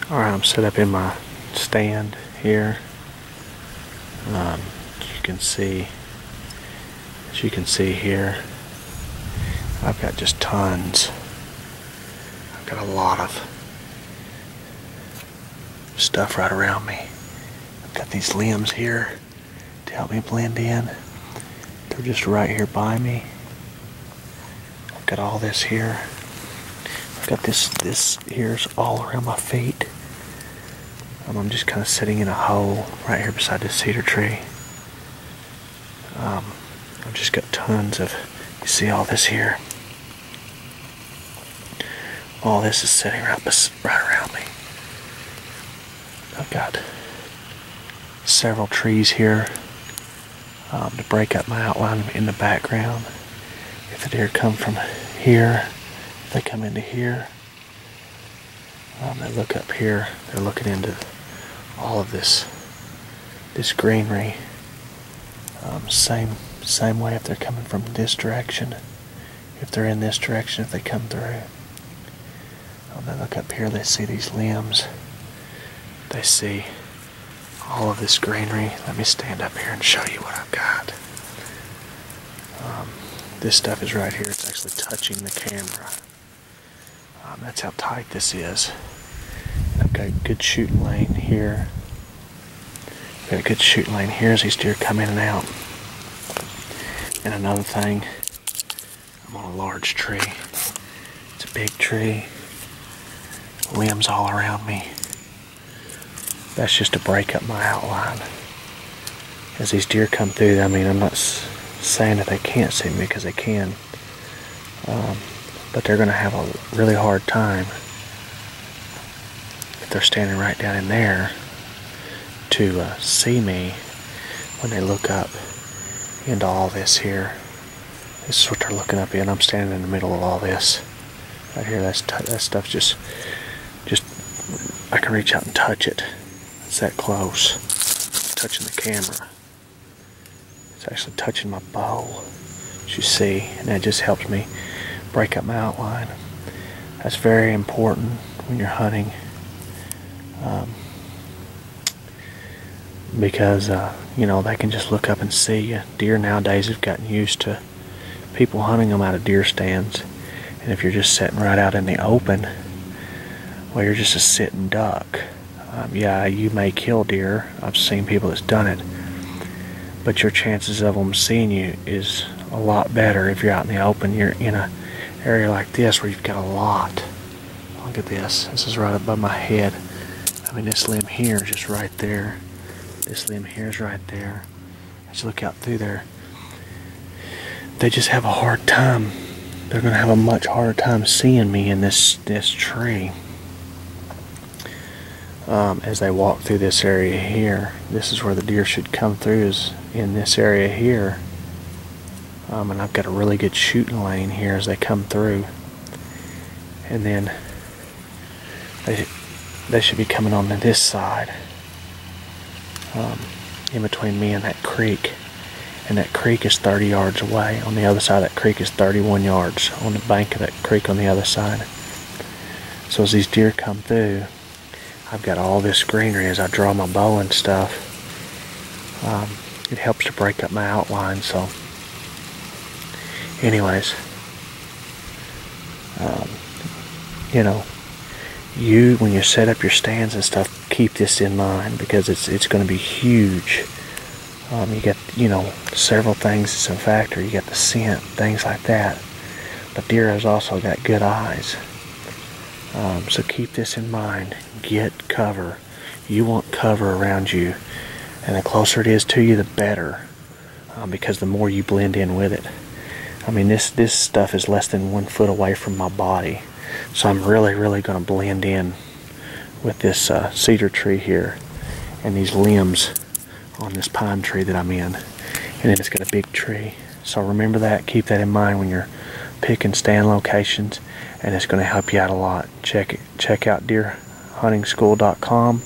Alright, I'm set up in my stand here. As you can see here, I've got just tons. I've got a lot of stuff right around me. I've got these limbs here to help me blend in. They're just right here by me. I've got all this here. I've got this here's all around my feet. I'm just kind of sitting in a hole right here beside this cedar tree. I've just got tons of, you see all this here? All this is sitting right around me. I've got several trees here to break up my outline in the background. If the deer come from here, if they come into here, they look up here, they're looking into all of this greenery. Same way if they're coming from this direction. If they're in this direction, if they come through. They look up here, they see these limbs. They see all of this greenery. Let me stand up here and show you what I've got. This stuff is right here. It's actually touching the camera. That's how tight this is. And I've got a good shooting lane here. I've got a good shooting lane here as these deer come in and out. And another thing, I'm on a large tree. It's a big tree. Limbs all around me. That's just to break up my outline. As these deer come through, I mean, I'm not saying that they can't see me, because they can. But they're going to have a really hard time if they're standing right down in there to see me when they look up into all this here. This is what they're looking up in. I'm standing in the middle of all this. Right here, that stuff's just I can reach out and touch it. It's that close. It's touching the camera. It's actually touching my bow, as you see, and that just helps me break up my outline. That's very important when you're hunting, because you know, they can just look up and see you. Deer nowadays have gotten used to people hunting them out of deer stands, and if you're just sitting right out in the open, well, you're just a sitting duck. Yeah, you may kill deer. I've seen people that's done it, but your chances of them seeing you is a lot better if you're out in the open. You're in a area like this where you've got a lot. Look at this. This is right above my head. I mean, this limb here is just right there. This limb here is right there. As you look out through there, they just have a hard time. They're going to have a much harder time seeing me in this tree. As they walk through this area here, this is where the deer should come through, is in this area here. And I've got a really good shooting lane here as they come through. And then they should be coming on to this side, in between me and that creek. And that creek is 30 yards away. On the other side of that creek is 31 yards on the bank of that creek on the other side. So as these deer come through, I've got all this greenery as I draw my bow and stuff. It helps to break up my outline. So anyways, you know, when you set up your stands and stuff, keep this in mind, because it's going to be huge. You got, you know, several things that's a factor. You got the scent, things like that. But deer has also got good eyes. So keep this in mind. Get cover. You want cover around you, and the closer it is to you, the better, because the more you blend in with it. I mean, this stuff is less than 1 foot away from my body, so I'm really going to blend in with this cedar tree here and these limbs on this pine tree that I'm in. And then it's got a big tree. So remember that. Keep that in mind when you're picking stand locations, and it's going to help you out a lot. Check out deerhuntingschool.com.